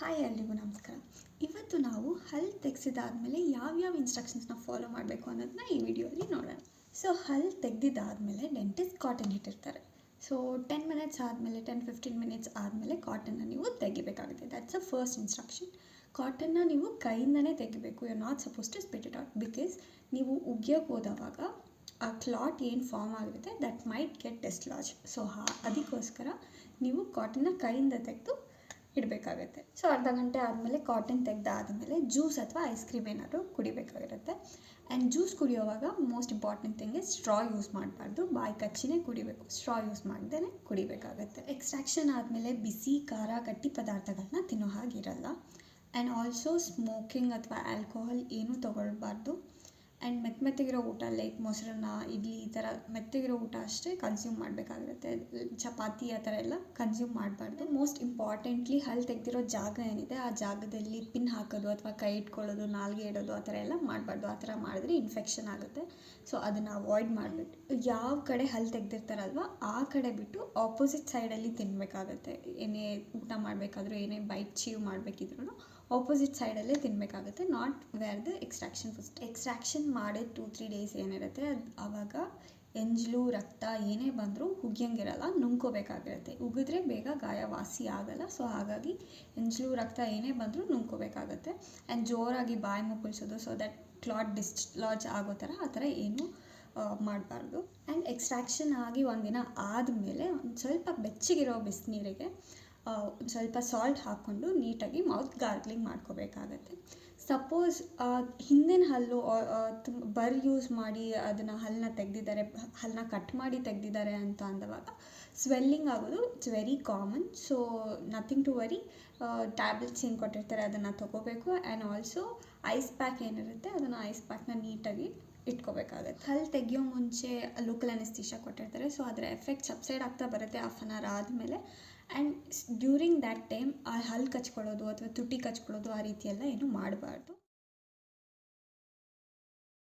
Hi ಎಲ್ರಿಗೂ ನಮಸ್ಕಾರ. ಇವತ್ತು ನಾವು ಹಲ್ಲು ತೆಗೆಸಿದಾದ್ಮೇಲೆ ಯಾವ್ಯಾವ ಇನ್ಸ್ಟ್ರಕ್ಷನ್ಸ್ನ ಫಾಲೋ ಮಾಡಬೇಕು ಅನ್ನೋದನ್ನ ಈ ವಿಡಿಯೋಲಿ ನೋಡೋಣ. ಸೊ ಹಲ್ಲು ತೆಗೆದಿದ್ದಾದಮೇಲೆ ಡೆಂಟಿಸ್ಟ್ ಕಾಟನ್ ಇಟ್ಟಿರ್ತಾರೆ. ಸೊ 10 ಮಿನಿಟ್ಸ್ ಆದಮೇಲೆ 10-15 ಮಿನಿಟ್ಸ್ ಆದಮೇಲೆ ಕಾಟನ್ನ ನೀವು ತೆಗಿಬೇಕಾಗುತ್ತೆ. That's a first instruction. ಕಾಟನ್ನ ನೀವು ಕೈಯಿಂದನೇ ತೆಗಿಬೇಕು. You are not suppose to spit it out because ನೀವು ಉಗಿಯೋಕೆ ಹೋದವಾಗ ಆ ಕ್ಲಾಟ್ ಏನು ಫಾರ್ಮ್ ಆಗಿರುತ್ತೆ that might get dislodge. So ಅದಕ್ಕೋಸ್ಕರ ನೀವು ಕಾಟನ್ನ ಕೈಯಿಂದ ತೆಗೆದು ಇಡಬೇಕಾಗತ್ತೆ. ಸೊ ಅರ್ಧ ಗಂಟೆ ಆದಮೇಲೆ ಕಾಟನ್ ತೆಗೆದಾದಮೇಲೆ ಜ್ಯೂಸ್ ಅಥವಾ ಐಸ್ ಕ್ರೀಮ್ ಏನಾದರೂ ಕುಡಿಬೇಕಾಗಿರುತ್ತೆ. ಆ್ಯಂಡ್ ಜ್ಯೂಸ್ ಕುಡಿಯೋವಾಗ most important thing is straw use ಮಾಡಬಾರ್ದು. ಬಾಯಿ ಕಚ್ಚಿನೇ ಕುಡಿಬೇಕು, ಸ್ಟ್ರಾ ಯೂಸ್ ಮಾಡದೇ ಕುಡಿಬೇಕಾಗತ್ತೆ. ಎಕ್ಸ್ಟ್ರಾಕ್ಷನ್ ಆದಮೇಲೆ ಬಿಸಿ ಖಾರ ಗಟ್ಟಿ ಪದಾರ್ಥಗಳನ್ನ ತಿನ್ನೋ ಹಾಗಿರಲ್ಲ. ಆ್ಯಂಡ್ ಆಲ್ಸೋ ಸ್ಮೋಕಿಂಗ್ ಅಥವಾ ಆಲ್ಕೋಹಾಲ್ ಏನೂ ತೊಗೊಳ್ಬಾರ್ದು. ಆ್ಯಂಡ್ ಮೆತ್ತಗಿರೋ ಊಟ ಲೈಕ್ ಮೊಸರನ್ನ, ಇಡ್ಲಿ ಈ ಥರ ಮೆತ್ತಗಿರೋ ಊಟ ಅಷ್ಟೇ ಕನ್ಸ್ಯೂಮ್ ಮಾಡಬೇಕಾಗಿರುತ್ತೆ. ಚಪಾತಿ ಆ ಥರ ಎಲ್ಲ ಕನ್ಸ್ಯೂಮ್ ಮಾಡಬಾರ್ದು. ಮೋಸ್ಟ್ ಇಂಪಾರ್ಟೆಂಟ್ಲಿ ಹಲ್ಲು ತೆಗೆದಿರೋ ಜಾಗ ಏನಿದೆ ಆ ಜಾಗದಲ್ಲಿ ಪಿನ್ ಹಾಕೋದು ಅಥವಾ ಕೈ ಇಟ್ಕೊಳ್ಳೋದು, ನಾಲ್ಗೆ ಇಡೋದು ಆ ಥರ ಎಲ್ಲ ಮಾಡಬಾರ್ದು. ಆ ಥರ ಮಾಡಿದ್ರೆ ಇನ್ಫೆಕ್ಷನ್ ಆಗುತ್ತೆ. ಸೊ ಅದನ್ನು ಅವಾಯ್ಡ್ ಮಾಡಿಬಿಟ್ಟು ಯಾವ ಕಡೆ ಹಲ್ಲು ತೆಗೆದಿರ್ತಾರಲ್ವ ಆ ಕಡೆ ಬಿಟ್ಟು ಆಪೋಸಿಟ್ ಸೈಡಲ್ಲಿ ತಿನ್ನಬೇಕಾಗತ್ತೆ. ಏನೇ ಊಟ ಮಾಡಬೇಕಾದ್ರೂ ಏನೇ ಬೈಟ್ ಚೀವ್ ಮಾಡಬೇಕಿದ್ರೂ ಆಪೋಸಿಟ್ ಸೈಡಲ್ಲೇ ತಿನ್ನಬೇಕಾಗುತ್ತೆ. Not where the extraction first. Extraction ಮಾಡಿ 2-3 ಡೇಸ್ ಏನಿರುತ್ತೆ ಆವಾಗ ಎಂಜಲು ರಕ್ತ ಏನೇ ಬಂದರೂ ಉಗಿಯಂಗಿರಲ್ಲ, ನುಂಗ್ಕೋಬೇಕಾಗಿರುತ್ತೆ. ಉಗಿದ್ರೆ ಬೇಗ ಗಾಯ ವಾಸಿ ಆಗಲ್ಲ. ಸೊ ಹಾಗಾಗಿ ಎಂಜಲು ರಕ್ತ ಏನೇ ಬಂದರೂ ನುಂಗ್ಕೋಬೇಕಾಗತ್ತೆ. ಆ್ಯಂಡ್ ಜೋರಾಗಿ ಬಾಯಿ ಮುಕ್ಕಳಿಸೋದು ಸೊ ದಟ್ ಕ್ಲಾಟ್ ಡಿಸ್ಲಾಜ್ ಆಗೋ ಥರ ಆ ಥರ ಏನೂ ಮಾಡಬಾರ್ದು. ಆ್ಯಂಡ್ ಎಕ್ಸ್ಟ್ರಾಕ್ಷನ್ ಆಗಿ ಒಂದಿನ ಆದಮೇಲೆ ಒಂದು ಸ್ವಲ್ಪ ಬೆಚ್ಚಗಿರೋ ಬಿಸಿನೀರಿಗೆ ಒಂದು ಸ್ವಲ್ಪ ಸಾಲ್ಟ್ ಹಾಕ್ಕೊಂಡು ನೀಟಾಗಿ ಮೌತ್ ಗಾರ್ಗ್ಲಿಂಗ್ ಮಾಡ್ಕೋಬೇಕಾಗತ್ತೆ. ಸಪೋಸ್ ಹಿಂದಿನ ಹಲ್ಲು ಯೂಸ್ ಮಾಡಿ ಅದನ್ನು ಹಲ್ಲನ್ನ ತೆಗೆದಿದ್ದಾರೆ, ಹಲ್ಲನ್ನ ಕಟ್ ಮಾಡಿ ತೆಗೆದಿದ್ದಾರೆ ಅಂತ ಅಂದವಾಗ ಸ್ವೆಲ್ಲಿಂಗ್ ಆಗೋದು it's very common. So nothing to worry. Tablets ಏನು ಕೊಟ್ಟಿರ್ತಾರೆ ಅದನ್ನು ತೊಗೋಬೇಕು. ಆ್ಯಂಡ್ ಆಲ್ಸೋ ಐಸ್ ಪ್ಯಾಕ್ ಏನಿರುತ್ತೆ ಅದನ್ನು ಐಸ್ ಪ್ಯಾಕ್ನ ನೀಟಾಗಿ ಇಟ್ಕೋಬೇಕಾಗತ್ತೆ. ಹಲ್ಲು ತೆಗಿಯೋ ಮುಂಚೆ ಲೋಕಲ್ ಅನೆಸ್ಥೀಷಿಯಾ ಕೊಟ್ಟಿರ್ತಾರೆ. ಸೊ ಅದರ ಎಫೆಕ್ಟ್ ಸಬ್ಸೈಡ್ ಆಗ್ತಾ ಬರುತ್ತೆ ಹಾಫ್ ಆನ್ ಅವರ್ ಆದಮೇಲೆ. ಆ್ಯಂಡ್ ಡ್ಯೂರಿಂಗ್ ದ್ಯಾಟ್ ಟೈಮ್ ಆ ಹಲ್ಲು ಕಚ್ಕೊಳ್ಳೋದು ಅಥವಾ ತುಟಿ ಕಚ್ಕೊಳ್ಳೋದು ಆ ರೀತಿ ಎಲ್ಲ ಏನೂ ಮಾಡಬಾರ್ದು.